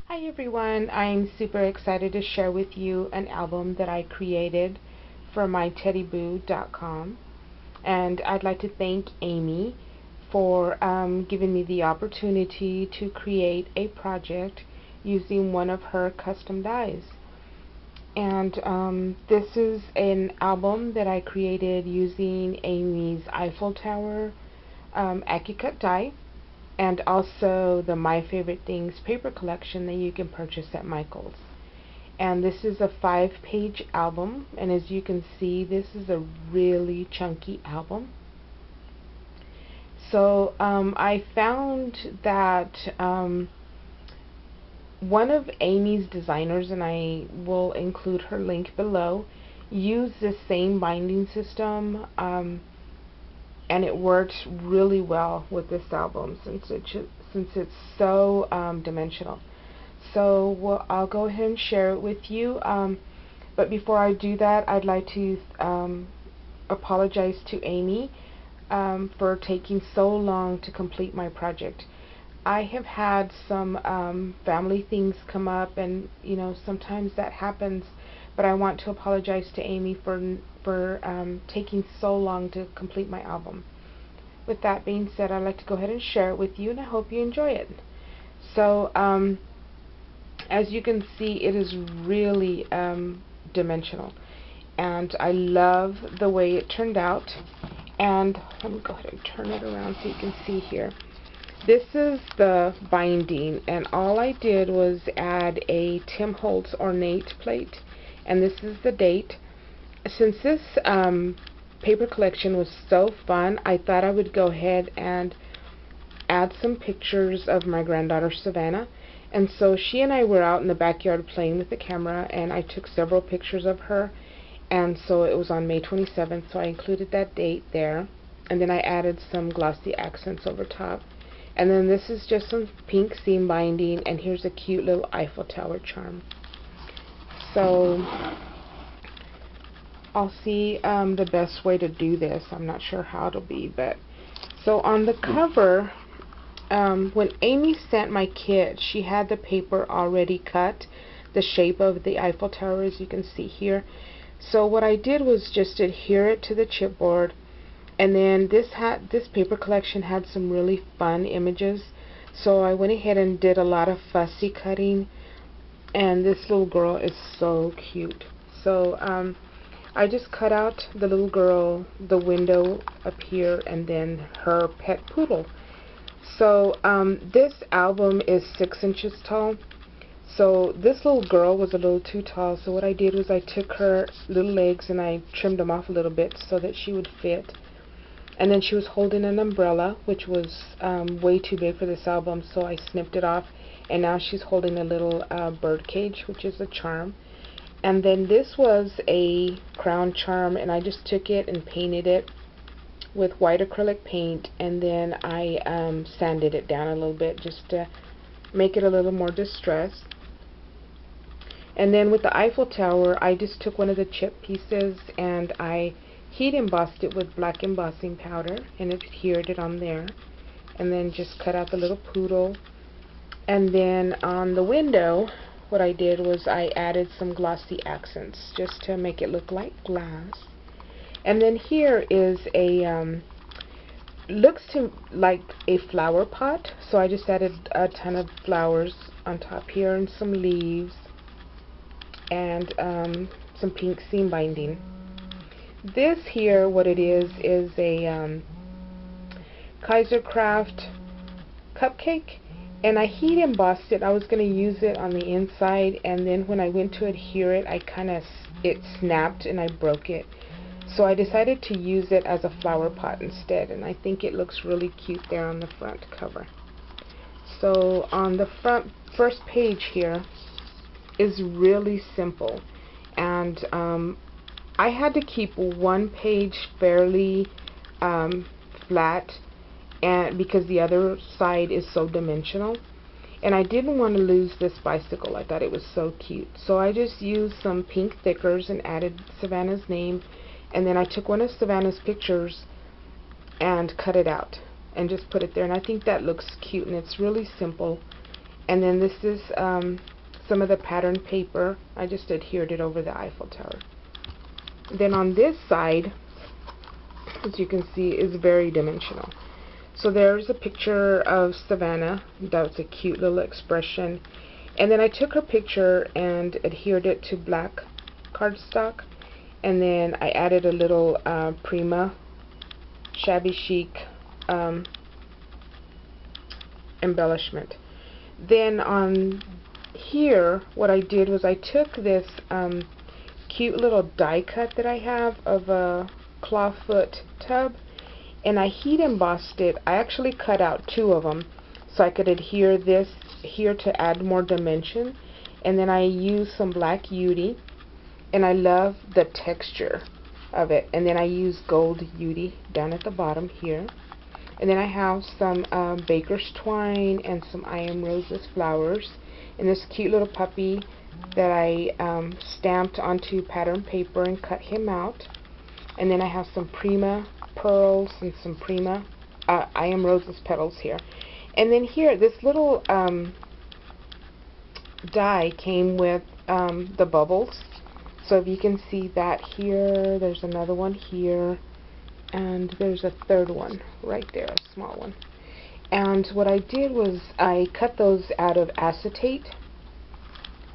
Hi everyone, I'm super excited to share with you an album that I created for my Teddyboo.com, and I'd like to thank Amy for giving me the opportunity to create a project using one of her custom dies. And this is an album that I created using Amy's Eiffel Tower Accucut die, and also the My Favorite Things paper collection that you can purchase at Michael's. And this is a 5-page album, and as you can see, this is a really chunky album. So I found that one of Amy's designers, and I will include her link below, used the same binding system, and it works really well with this album since it's so dimensional. So I'll go ahead and share it with you. But before I do that, I'd like to apologize to Amy for taking so long to complete my project. I have had some family things come up, and sometimes that happens. But I want to apologize to Amy for taking so long to complete my album. With that being said, I'd like to go ahead and share it with you, and I hope you enjoy it. So, as you can see, it is really dimensional, and I love the way it turned out. And let me go ahead and turn it around so you can see here. This is the binding, and all I did was add a Tim Holtz ornate plate, and this is the date. Since this paper collection was so fun, I thought I would go ahead and add some pictures of my granddaughter Savannah. And so she and I were out in the backyard playing with the camera, and I took several pictures of her. And so it was on May 27th, so I included that date there. And then I added some glossy accents over top. And then this is just some pink seam binding, and here's a cute little Eiffel Tower charm. So I'll see the best way to do this. I'm not sure how it'll be, but so on the cover, when Amy sent my kit, she had the paper already cut, the shape of the Eiffel Tower, as you can see here. So what I did was just adhere it to the chipboard, and then this paper collection had some really fun images, so I went ahead and did a lot of fussy cutting, and this little girl is so cute. So I just cut out the little girl, the window up here, and then her pet poodle. So this album is 6 inches tall. So this little girl was a little too tall, so what I did was I took her little legs and I trimmed them off a little bit so that she would fit. And then she was holding an umbrella, which was way too big for this album, so I snipped it off. And now she's holding a little bird cage, which is a charm. And then this was a crown charm, and I just took it and painted it with white acrylic paint, and then I sanded it down a little bit just to make it a little more distressed. And then with the Eiffel Tower, I just took one of the chip pieces and I heat embossed it with black embossing powder and adhered it on there, and then just cut out the little poodle. And then on the window, what I did was I added some glossy accents just to make it look like glass. And then here is a looks to like a flower pot, so I just added a ton of flowers on top here and some leaves and some pink seam binding. This here, what it is a Kaiser Craft cupcake, and I heat embossed it. I was going to use it on the inside, and then when I went to adhere it, it snapped and I broke it. So I decided to use it as a flower pot instead, and I think it looks really cute there on the front cover. So on the first page here is really simple, and I had to keep one page fairly flat, and because the other side is so dimensional, and I didn't want to lose this bicycle. I thought it was so cute, so I just used some pink thickers and added Savannah's name, and then I took one of Savannah's pictures and cut it out and just put it there, and I think that looks cute, and it's really simple. And then this is some of the pattern paper. I just adhered it over the Eiffel Tower. Then on this side, as you can see, is very dimensional. So there's a picture of Savannah. That's a cute little expression. And then I took her picture and adhered it to black cardstock. And then I added a little Prima shabby chic embellishment. Then on here, what I did was I took this cute little die cut that I have of a clawfoot tub, and I heat embossed it. I actually cut out 2 of them so I could adhere this here to add more dimension. And then I used some black UD, and I love the texture of it. And then I use gold UD down at the bottom here. And then I have some baker's twine and some I Am Roses flowers, and this cute little puppy that I stamped onto pattern paper and cut him out. And then I have some Prima pearls and some Prima I Am Roses petals here. And then here, this little die came with the bubbles. So if you can see that here, there's another one here, and there's a third one right there, a small one. And what I did was I cut those out of acetate,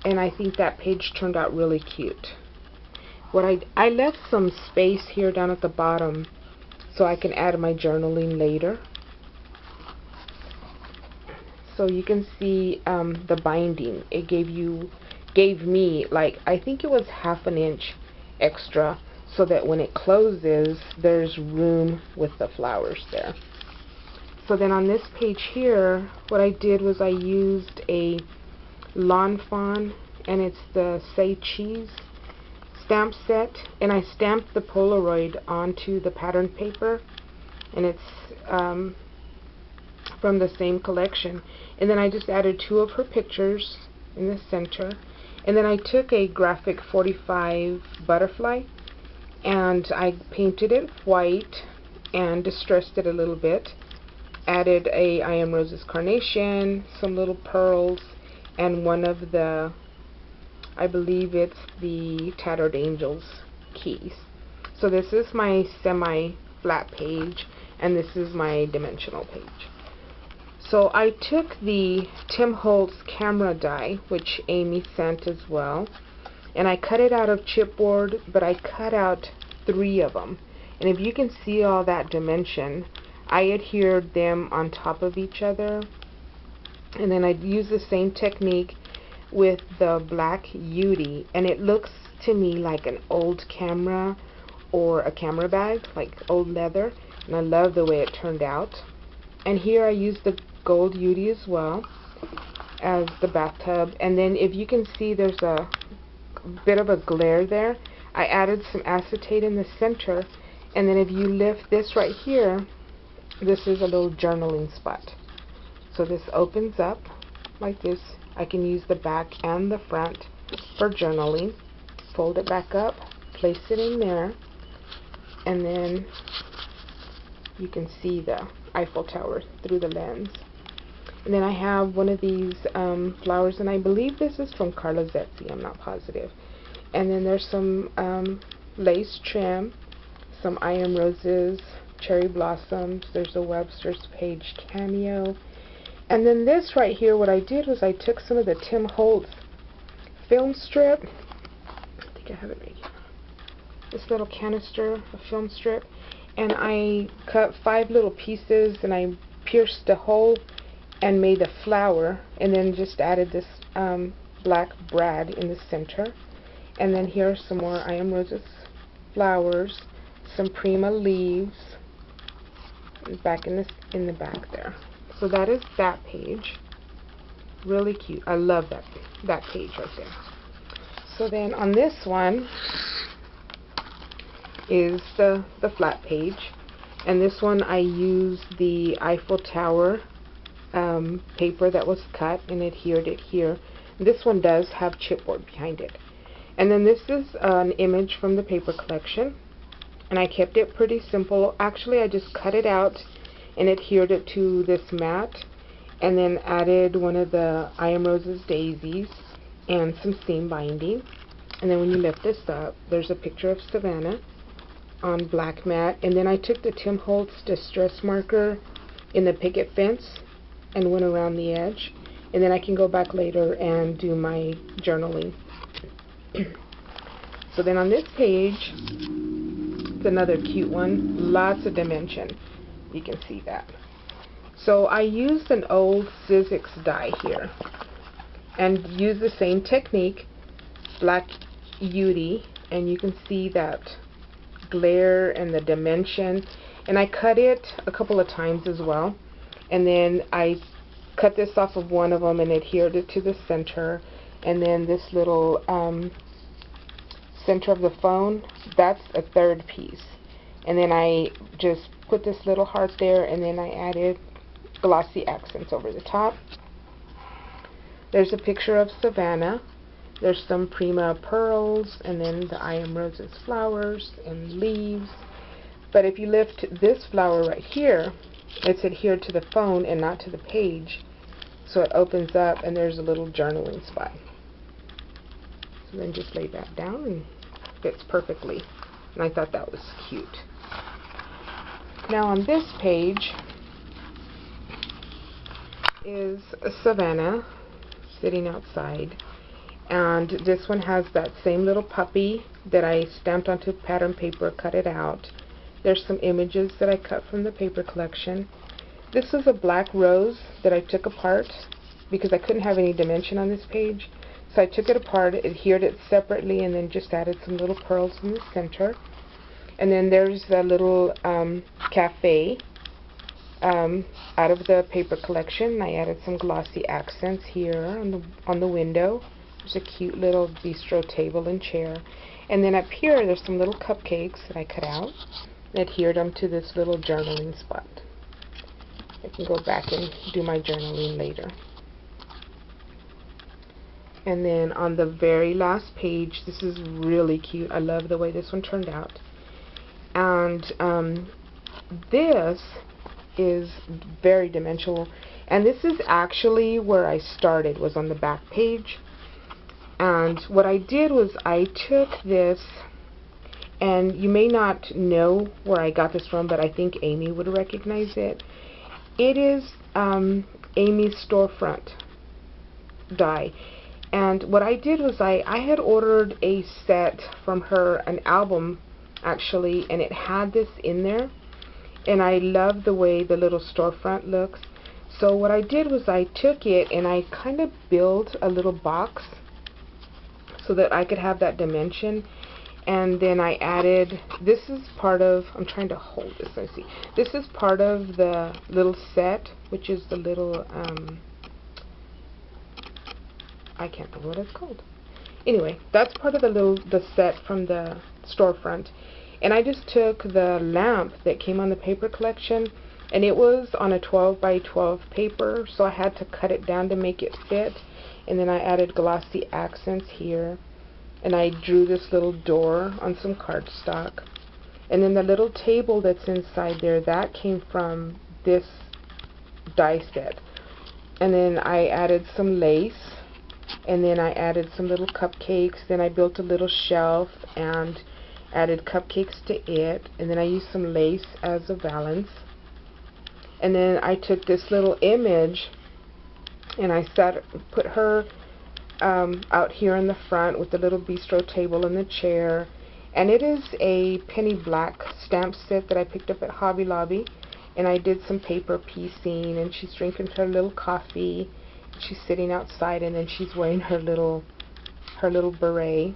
and I think that page turned out really cute. What I left some space here down at the bottom so I can add my journaling later. So you can see the binding. It gave me, like, I think it was ½ an inch extra, so that when it closes, there's room with the flowers there. So then on this page here, what I did was I used a Lawn Fawn, and it's the Say Cheese stamp set, and I stamped the Polaroid onto the pattern paper, and it's from the same collection. And then I just added 2 of her pictures in the center, and then I took a graphic 45 butterfly and I painted it white and distressed it a little bit, added a I Am Roses carnation, some little pearls, and one of the, I believe it's the Tattered Angels keys. So this is my semi-flat page, and this is my dimensional page. So I took the Tim Holtz camera die, which Amy sent as well, and I cut it out of chipboard, but I cut out 3 of them. And if you can see all that dimension, I adhered them on top of each other, and then I used the same technique with the black UD, and it looks to me like an old camera or a camera bag, like old leather, and I love the way it turned out. And here I used the gold UD as well as the bathtub, and then if you can see there's a bit of a glare there. I added some acetate in the center, and then if you lift this right here, this is a little journaling spot. So this opens up like this. I can use the back and the front for journaling. Fold it back up, place it in there, and then you can see the Eiffel Tower through the lens. And then I have one of these flowers, and I believe this is from Carla Zetzi, I'm not positive. And then there's some lace trim, some I Am Roses, cherry blossoms, there's a Webster's Page cameo. And then this right here, what I did was I took some of the Tim Holtz film strip. I think I have it right here. This little canister of film strip. And I cut 5 little pieces, and I pierced a hole and made a flower, and then just added this black brad in the center. And then here are some more I Am Roses flowers, some Prima leaves back in the back there. So that is that page. Really cute. I love that page right there. So then on this one is the flat page, and this one I used the Eiffel Tower paper that was cut and adhered it here. This one does have chipboard behind it. And then this is an image from the paper collection, and I kept it pretty simple. Actually, I just cut it out and adhered it to this mat, and then added one of the I Am Rose's daisies and some seam binding. And then when you lift this up, there's a picture of Savannah on black mat. And then I took the Tim Holtz distress marker in the picket fence and went around the edge. And then I can go back later and do my journaling. So then on this page, it's another cute one, lots of dimension. You can see that. So I used an old Sizzix die here and used the same technique, black UD, and you can see that glare and the dimension. And I cut it a couple of times as well. And then I cut this off of one of them and adhered it to the center. And then this little center of the phone, that's a third piece. And then I just put this little heart there, and then I added glossy accents over the top. There's a picture of Savannah. There's some Prima pearls, and then the I Am Rose's flowers and leaves. But if you lift this flower right here, it's adhered to the phone and not to the page. So it opens up, and there's a little journaling spot. So then just lay that down, and fits perfectly. And I thought that was cute. Now on this page is Savannah sitting outside, and this one has that same little puppy that I stamped onto pattern paper, cut it out. There's some images that I cut from the paper collection. This is a black rose that I took apart because I couldn't have any dimension on this page. So I took it apart, adhered it separately, and then just added some little pearls in the center. And then there's the little cafe out of the paper collection. I added some glossy accents here on the window. There's a cute little bistro table and chair. And then up here, there's some little cupcakes that I cut out and adhered them to this little journaling spot. I can go back and do my journaling later. And then on the very last page, this is really cute. I love the way this one turned out. And this is very dimensional. And this is actually where I started, was on the back page. And what I did was I took this, and you may not know where I got this from, but I think Amy would recognize it. It is Amy's storefront die. And what I did was I had ordered a set from her, an album actually, and it had this in there. And I love the way the little storefront looks. So what I did was I took it and I kind of built a little box so that I could have that dimension. And then I added, this is part of, I'm trying to hold this, let's see. This is part of the little set, which is the little, I can't remember what it's called. Anyway, that's part of the set from the storefront. And I just took the lamp that came on the paper collection, and it was on a 12 by 12 paper, so I had to cut it down to make it fit. And then I added glossy accents here, and I drew this little door on some cardstock. And then the little table that's inside there, that came from this die set. And then I added some lace, and then I added some little cupcakes. Then I built a little shelf and added cupcakes to it, and then I used some lace as a valance. And then I took this little image and I put her out here in the front with the little bistro table and the chair. And it is a penny black stamp set that I picked up at Hobby Lobby, and I did some paper piecing, and she's drinking her little coffee. She's sitting outside, and then she's wearing her little beret.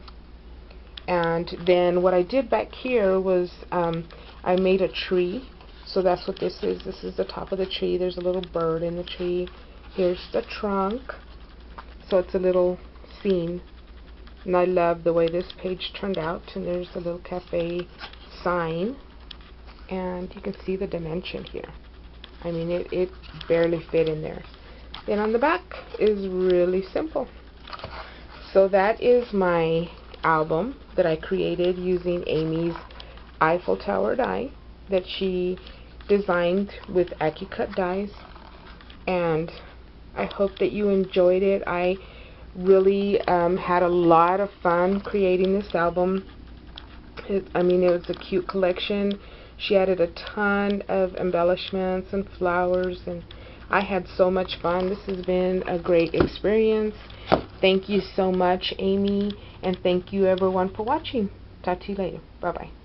And then what I did back here was I made a tree. So that's what this is. This is the top of the tree. There's a little bird in the tree. Here's the trunk. So it's a little scene. And I love the way this page turned out. And there's a little cafe sign. And you can see the dimension here. I mean, it barely fit in there. Then on the back is really simple. So that is my album that I created using Amy's Eiffel Tower die that she designed with Accucut dies. And I hope that you enjoyed it. I really had a lot of fun creating this album. I mean, it was a cute collection. She added a ton of embellishments and flowers, and I had so much fun. This has been a great experience. Thank you so much, Amy, and thank you everyone for watching. Talk to you later. Bye-bye.